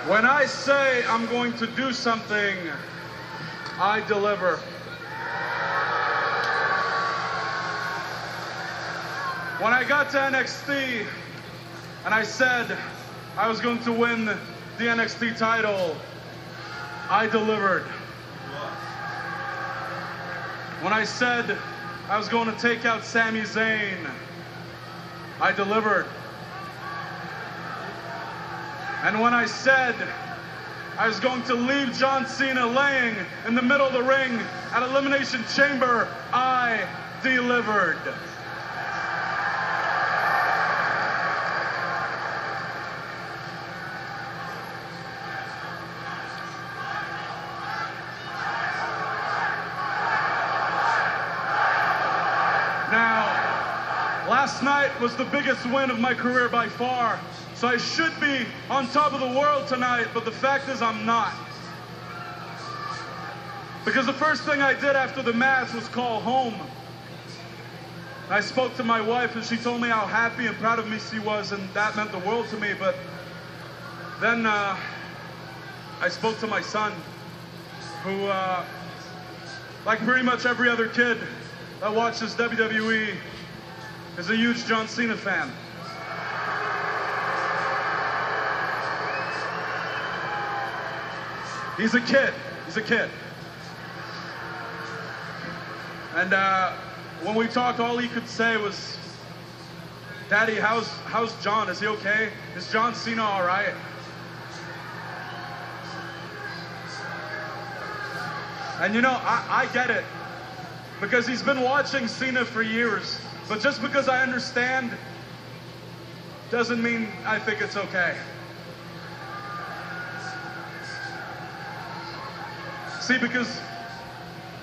When I say I'm going to do something, I deliver. When I got to NXT and I said I was going to win the NXT title, I delivered. When I said I was going to take out Sami Zayn, I delivered. And when I said I was going to leave John Cena laying in the middle of the ring at Elimination Chamber, I delivered. Now, last night was the biggest win of my career by far. So I should be on top of the world tonight, but the fact is I'm not. Because the first thing I did after the match was call home. I spoke to my wife and she told me how happy and proud of me she was, and that meant the world to me. But then I spoke to my son, who, like pretty much every other kid that watches WWE, is a huge John Cena fan. He's a kid. And when we talked, all he could say was, "Daddy, how's John? Is he okay? Is John Cena all right?" And you know, I get it, because he's been watching Cena for years. But just because I understand doesn't mean I think it's okay. See, because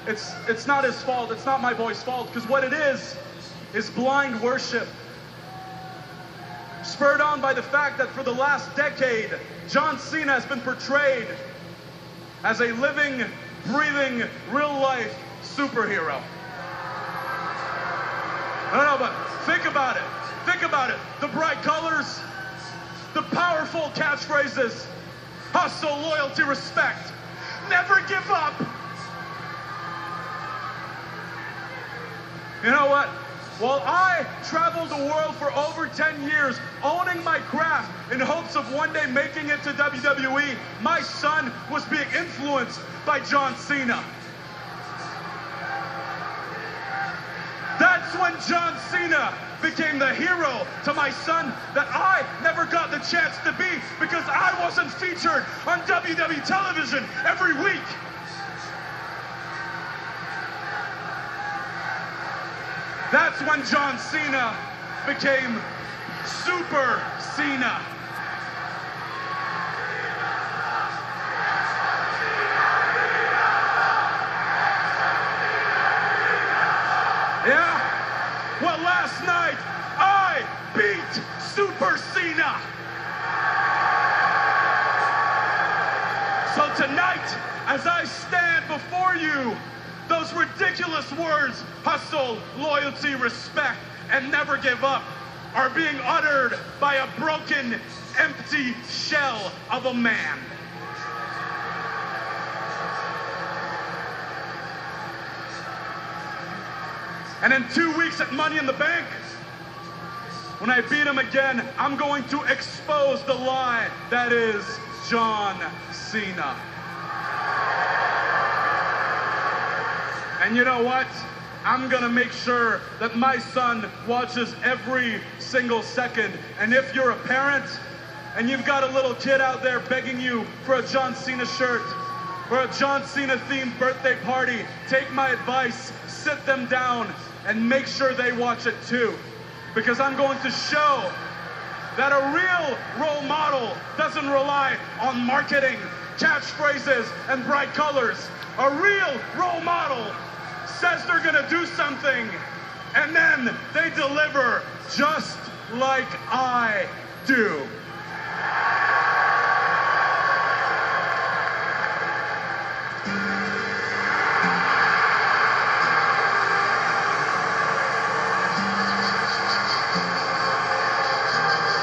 it's not his fault, it's not my boy's fault, because what it is blind worship. Spurred on by the fact that for the last decade, John Cena has been portrayed as a living, breathing, real-life superhero. No, but think about it. Think about it. The bright colors, the powerful catchphrases, hustle, loyalty, respect. Never give up. You know what? While I traveled the world for over 10 years, owning my craft in hopes of one day making it to WWE, my son was being influenced by John Cena. That's when John Cena became the hero to my son that I never got the chance to be, because I wasn't featured on WWE television every week. That's when John Cena became Super Cena. Yeah? Well, last night, I beat Super Cena. So tonight, as I stand before you, those ridiculous words, hustle, loyalty, respect, and never give up, are being uttered by a broken, empty shell of a man. And in 2 weeks at Money in the Bank, when I beat him again, I'm going to expose the lie that is John Cena. And you know what? I'm gonna make sure that my son watches every single second. And if you're a parent and you've got a little kid out there begging you for a John Cena shirt or a John Cena themed birthday party, take my advice, sit them down and make sure they watch it too. Because I'm going to show that a real role model doesn't rely on marketing, catchphrases, and bright colors. A real role model says they're gonna do something, and then they deliver just like I do.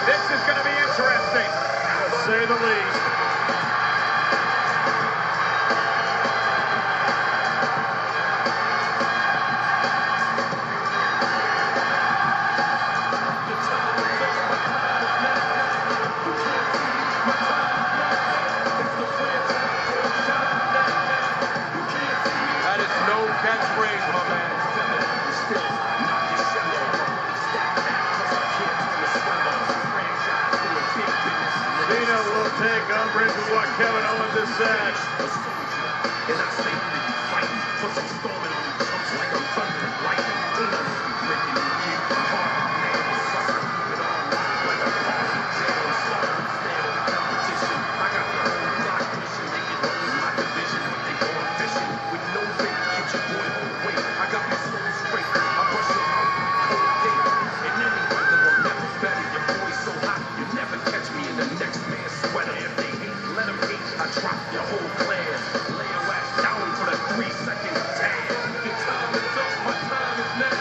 This is gonna be interesting, to say the least. Cena will take umbrage with what Kevin Owens has said. And I say that you fight, plus I'm storming on you chumps like I'm thunder and lightning. Breaking you, hard man, sucker. Keep it all locked like a party jail. Sorry, stand on competition. I got the whole block pushing. They get up in my division when they go fishing. With no bait, get your boy on the way. I got my soul straight. I brush your mouth with cold gate. And any weather will never better. Your boy's so hot, you never catch me in the next man's sweater. If they hate, let them hate. I drop your whole clan. Lay your ass down for the 3-second tag. Your time is up, my time is now.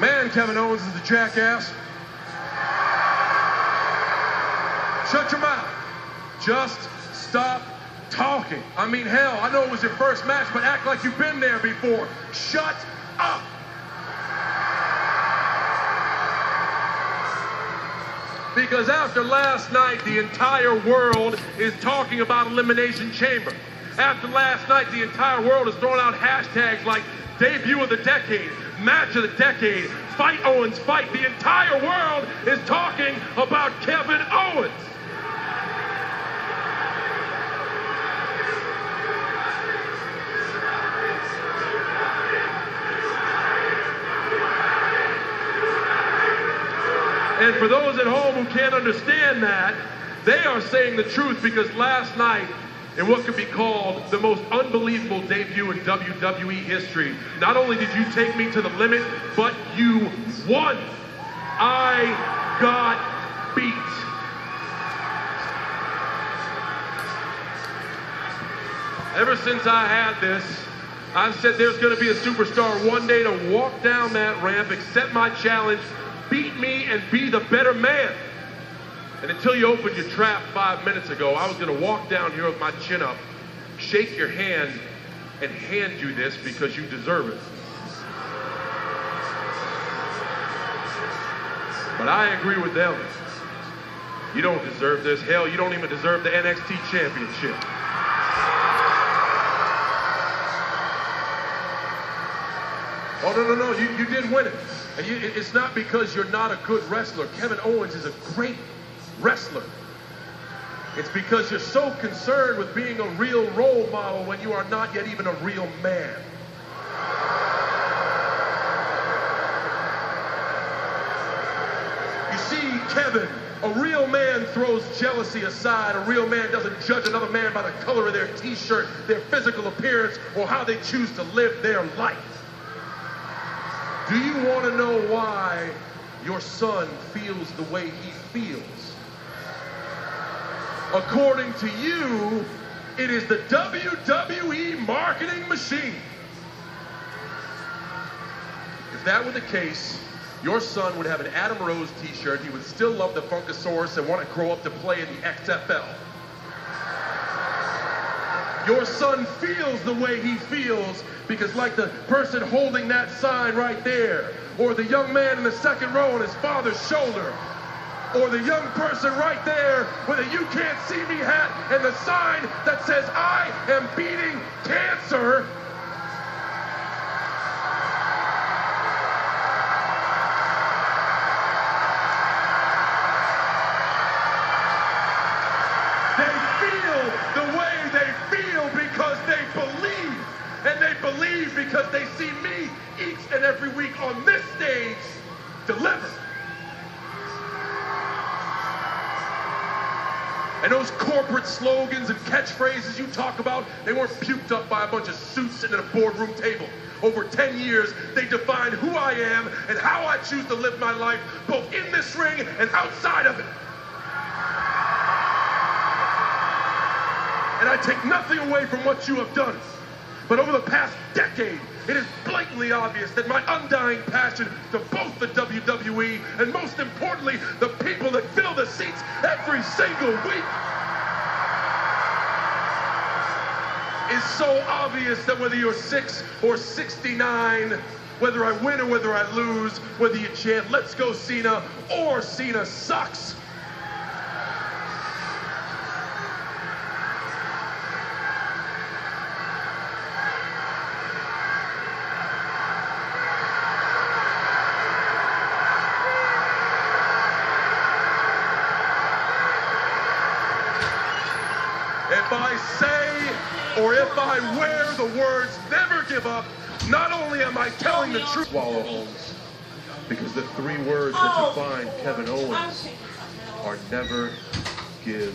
Man, Kevin Owens is the jackass. Shut your mouth. Just stop talking. I mean, hell, I know it was your first match, but act like you've been there before. Shut up. Because after last night, the entire world is talking about Elimination Chamber. After last night, the entire world is throwing out hashtags like debut of the decade, match of the decade, fight Owens, fight. The entire world is talking about Kevin Owens. And for those at home who can't understand that, they are saying the truth, because last night, in what could be called the most unbelievable debut in WWE history, not only did you take me to the limit, but you won. I got beat. Ever since I had this, I've said there's going to be a superstar one day to walk down that ramp, accept my challenge, beat me, and be the better man. And until you opened your trap 5 minutes ago, I was going to walk down here with my chin up, shake your hand, and hand you this because you deserve it. But I agree with them. You don't deserve this. Hell, you don't even deserve the NXT Championship. Oh, no, you did win it. And it's not because you're not a good wrestler. Kevin Owens is a great wrestler. It's because you're so concerned with being a real role model when you are not yet even a real man. You see, Kevin, a real man throws jealousy aside. A real man doesn't judge another man by the color of their t-shirt, their physical appearance, or how they choose to live their life. Do you want to know why your son feels the way he feels? According to you, it is the WWE marketing machine. If that were the case, your son would have an Adam Rose t-shirt, he would still love the Funkasaurus and want to grow up to play in the XFL. Your son feels the way he feels because, like the person holding that sign right there, or the young man in the second row on his father's shoulder, or the young person right there with a "You Can't See Me" hat and the sign that says "I am beating cancer," they feel the way they feel because they believe. And they believe because they see me each and every week on this stage deliver. And those corporate slogans and catchphrases you talk about, they weren't puked up by a bunch of suits sitting at a boardroom table. Over 10 years, they define who I am and how I choose to live my life, both in this ring and outside of it. And I take nothing away from what you have done. But over the past decade, it is blatantly obvious that my undying passion to both the WWE and, most importantly, the people that fill the seats every single week is so obvious that whether you're 6 or 69, whether I win or whether I lose, whether you chant "Let's go Cena" or "Cena sucks," If I say or if I wear the words never give up, not only am I telling the truth, Swallow Holmes, because the 3 words that define Kevin Owens are never give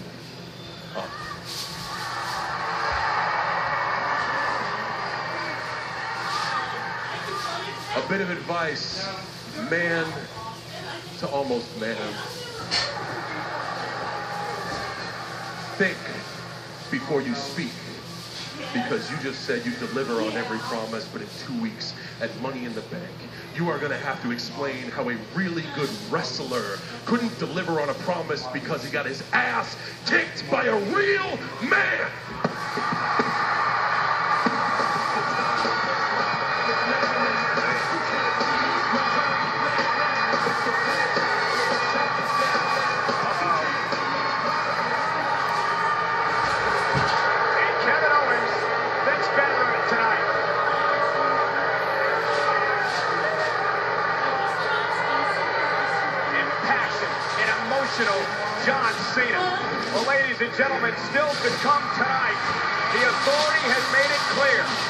up. A bit of advice, man to almost man. Think before you speak, because you just said you deliver on every promise, but in 2 weeks at Money in the Bank, you are going to have to explain how a really good wrestler couldn't deliver on a promise because he got his ass kicked by a real man. John Cena. Well, ladies and gentlemen, still to come tonight, the authority has made it clear